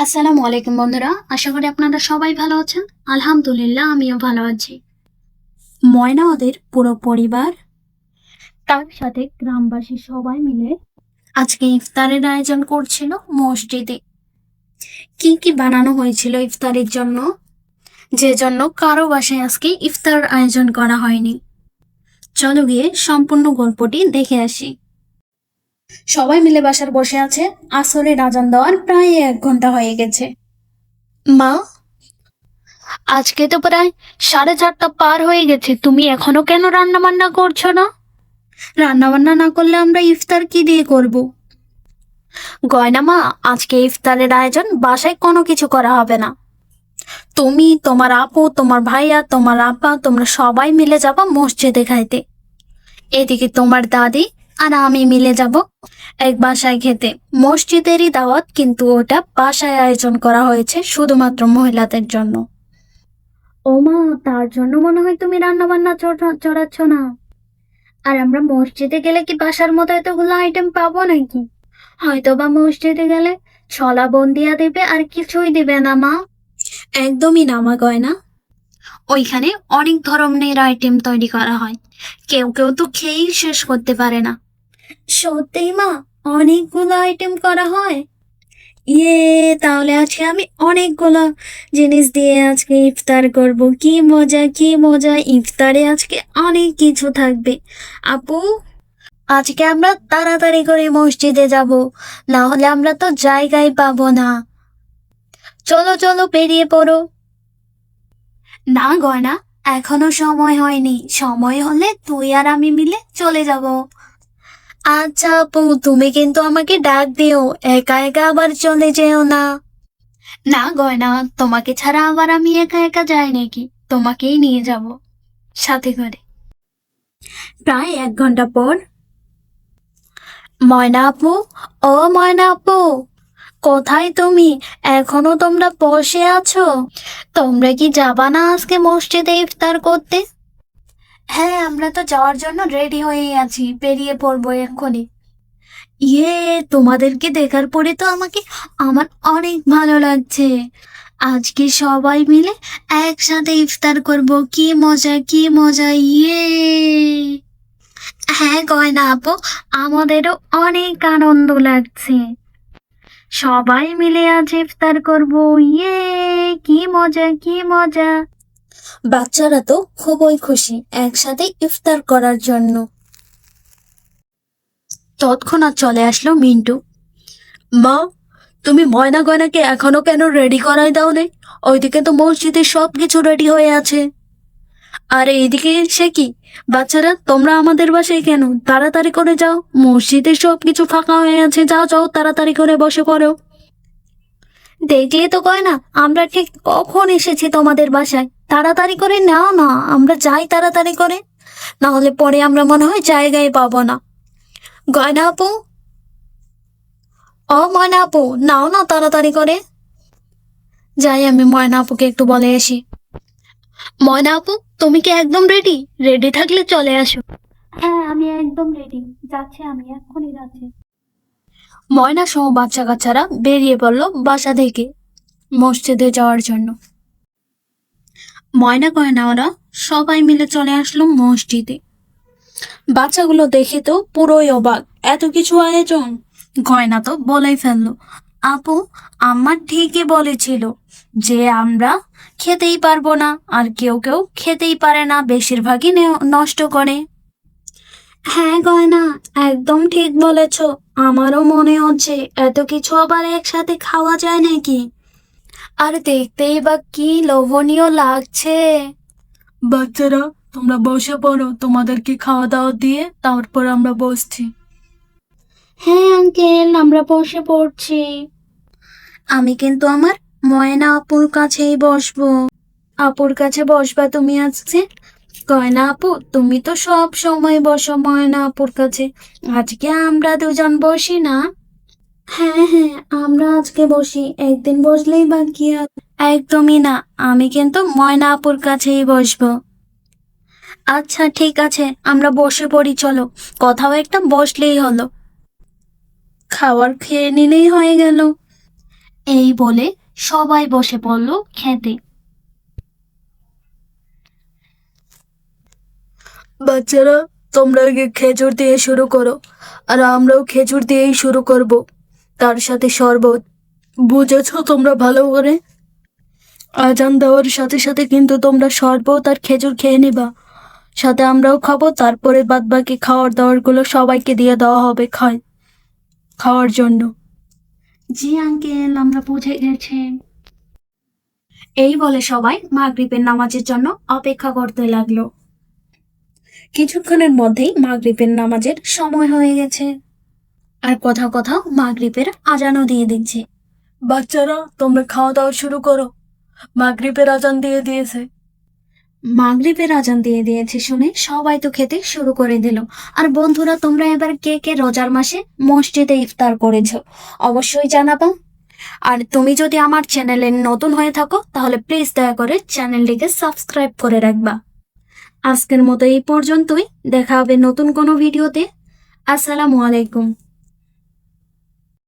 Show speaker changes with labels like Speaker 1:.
Speaker 1: আসসালামু আলাইকুম বন্ধুরা, আশা করি আপনারা সবাই ভালো আছেন। আলহামদুলিল্লাহ, আমিও ভালো আছি। ময়না ওদের পুরো পরিবার, তার সাথে গ্রামবাসী সবাই মিলে আজকে ইফতারের আয়োজন করছিল মসজিদে। কি কি বানানো হয়েছিল ইফতারের জন্য, যে জন্য কারো বাসায় আজকে ইফতার আয়োজন করা হয়নি। চলো গিয়ে সম্পূর্ণ গল্পটি দেখে আসি। সবাই মিলে বাসার বসে আছে। আসরের আজান দেওয়ার প্রায় 1 ঘন্টা হয়ে গেছে। মা, আজকে তো প্রায় 4:30 পার হয়ে গেছে, তুমি এখনো কেন রান্না বান্না করছো না? রান্না বান্না না করলে আমরা ইফতার কি দিয়ে করব? গয়না মা, আজকে ইফতারের আয়োজন বাসায় কোনো কিছু করা হবে না। তুমি, তোমার আপু, তোমার ভাইয়া, তোমার আপা, তোমরা সবাই মিলে যাবা মসজিদে খাইতে। এদিকে তোমার দাদি আর আমি মিলে যাব এক বাসায় খেতে। মসজিদেরই দাওয়াত, কিন্তু ওটা বাসায় আয়োজন করা হয়েছে শুধুমাত্র মহিলাদের জন্য। ও মা, তার জন্য মনে হয় তুমি রান্না বান্না চড়াচ্ছ না। আর আমরা মসজিদে গেলে কি বাসার মতো এতগুলো আইটেম পাবো নাকি? হয়তো বা মসজিদে গেলে ছলা বন্দিয়া দেবে আর কিছুই দিবে না মা। একদমই না মা গয়না, ওইখানে অনেক ধরনের আইটেম তৈরি করা হয়, কেউ কেউ তো খেয়েই শেষ করতে পারে না। সত্যিই মা, অনেকগুলো আইটেম করা হয়? ইয়ে, তাহলে আজকে আমি অনেকগুলো জিনিস দিয়ে আজকে ইফতার করব। কি মজা, কি মজা! ইফতারে আজকে অনেক কিছু থাকবে। আপু, আজকে আমরা তাড়াতাড়ি করে মসজিদে যাব, না হলে আমরা তো জায়গায় পাবো না। চলো চলো, বেরিয়ে পড়ো। না গয়না, এখনো সময় হয়নি। সময় হলে তুই আর আমি মিলে চলে যাব। আচ্ছা আপু, তুমি কিন্তু আমাকে ডাক দিও, একা একা আবার চলে যেও না। না গয়না, তোমাকে ছাড়া আবার আমি একা একা যাই নাকি? তোমাকেই নিয়ে যাব সাথে করে। প্রায় 1 ঘন্টা পর, ময়না আপু, ও ময়না আপু, কোথায় তুমি? এখনো তোমরা বসে আছো? তোমরা কি যাবা না আজকে মসজিদে ইফতার করতে? হ্যাঁ, আমরা তো যাওয়ার জন্য রেডি হয়েই আছি, বেরিয়ে পড়বো এক্ষুনি। ইয়ে, তোমাদেরকে দেখার পরে তো আমার অনেক ভালো লাগছে। আজকে সবাই মিলে একসাথে ইফতার করব, কি মজা, কি মজা! ইয়ে, হ্যাঁ গয়না আপু, আমাদেরও অনেক আনন্দ লাগছে। সবাই মিলে আজ ইফতার করব। ইয়ে, কি মজা, কি মজা! বাচ্চারা তো খুবই খুশি একসাথে ইফতার করার জন্য। তৎক্ষণাৎ চলে আসলো মিন্টু। মা, তুমি ময়না গয়নাকে এখনো কেন রেডি করাই দাও নে? ওইদিকে তো মসজিদে সবকিছু রেডি হয়ে আছে। আর এইদিকে সে কি? বাচ্চারা, তোমরা আমাদের বাসায় কেন? তাড়াতাড়ি করে যাও, মসজিদে সবকিছু ফাঁকা হয়ে আছে। যাও যাও, তাড়াতাড়ি করে বসে পড়ো। দেখলে তো গয়না, আমরা ঠিক কখন এসেছি তোমাদের বাসায়। তাড়াতাড়ি করে নাও না, আমরা যাই তাড়াতাড়ি করে, না হলে পরে আমরা মনে হয় জায়গায় পাবো না। গয়না আপু, ও ময়না আপু, নাও না তাড়াতাড়ি করে। যাই, আমি ময়না আপুকে একটু বলে আসি। ময়না আপু, তুমি কি একদম রেডি? রেডি থাকলে চলে আসো। হ্যাঁ, আমি একদম রেডি, যাচ্ছি, আমি এক্ষুনি যাচ্ছি। ময়না সহ বাচ্চা কাচ্চারা বেরিয়ে পড়লো বাসা থেকে মসজিদে যাওয়ার জন্য। ময়না গয়না ওরা সবাই মিলে চলে আসলো মসজিদে। বাচ্চাগুলো দেখে তো পুরোই অবাক, এত কিছু আয়োজন! গয়না তো বলেই ফেললো, আপু, আমার ঠিকই বলেছিল যে আমরা খেতেই পারবো না, আর কেউ কেউ খেতেই পারে না, বেশিরভাগই নষ্ট করে। হ্যাঁ গয়না, একদম ঠিক বলেছ। আমারও মনে হচ্ছে এত কিছু আবার একসাথে খাওয়া যায় নাকি? আর দেখতেই বা কি লোভনীয় লাগছে। বাচ্চারা, তোমরা বসে পড়ো, তোমাদেরকে খাওয়া দাওয়া দিয়ে তারপর আমরা বসছি। হ্যাঁ আঙ্কেল, আমরা বসে পড়ছি। আমি কিন্তু আমার ময়না আপুর কাছেই বসবো। আপুর কাছে বসবা তুমি আজকে? গয়না আপু, তুমি তো সব সময় বসো ময়না আপুর কাছে, আজকে আমরা দুজন বসি না? হ্যাঁ হ্যাঁ, আমরা আজকে বসি, একদিন বসলেই বা কি আছে? একদমই না, আমি কিন্তু ময়না আপুর কাছেই বসবো। আচ্ছা ঠিক আছে, আমরা বসে পড়ি, চলো, কোথাও একটা বসলেই হলো, খাবার খেয়ে নিলেই হয়ে গেল। এই বলে সবাই বসে পড়ল খেতে।
Speaker 2: বাচ্চারা, তোমরা আগে খেজুর দিয়ে শুরু করো, আর আমরাও খেজুর দিয়েই শুরু করব, তার সাথে শরবত। বুঝেছো তোমরা ভালো করে? আজান দেওয়ার সাথে সাথে কিন্তু তোমরা শরবত আর খেজুর খেয়ে নিবা, সাথে আমরাও খাবো। তারপরে বাদ বাকি খাওয়ার দাওয়ারগুলো সবাইকে দিয়ে দেওয়া হবে খাওয়ার জন্য।
Speaker 1: জি আঙ্কেল, আমরা বুঝে গেছি। এই বলে সবাই মাগরিবের নামাজের জন্য অপেক্ষা করতে লাগলো। কিছুক্ষণের মধ্যেই মাগরিবের নামাজের সময় হয়ে গেছে, আর কোথাও কোথাও মাগরিবের আজানও দিয়ে দিচ্ছে।
Speaker 2: বাচ্চারা, তোমরা খাওয়া দাওয়া শুরু করো, মাগরিবের আজান দিয়ে দিয়েছে।
Speaker 1: মাগরিবের আজান দিয়ে দিয়েছে শুনে সবাই তো খেতে শুরু করে দিল। আর বন্ধুরা, তোমরা এবার কে কে রোজার মাসে মসজিদে ইফতার করেছো অবশ্যই জানাবা। আর তুমি যদি আমার চ্যানেলে নতুন হয়ে থাকো তাহলে প্লিজ দয়া করে চ্যানেলটিকে সাবস্ক্রাইব করে রাখবা। আজকের মতো এই পর্যন্তই, দেখা হবে নতুন কোনো ভিডিওতে। আসসালামু আলাইকুম।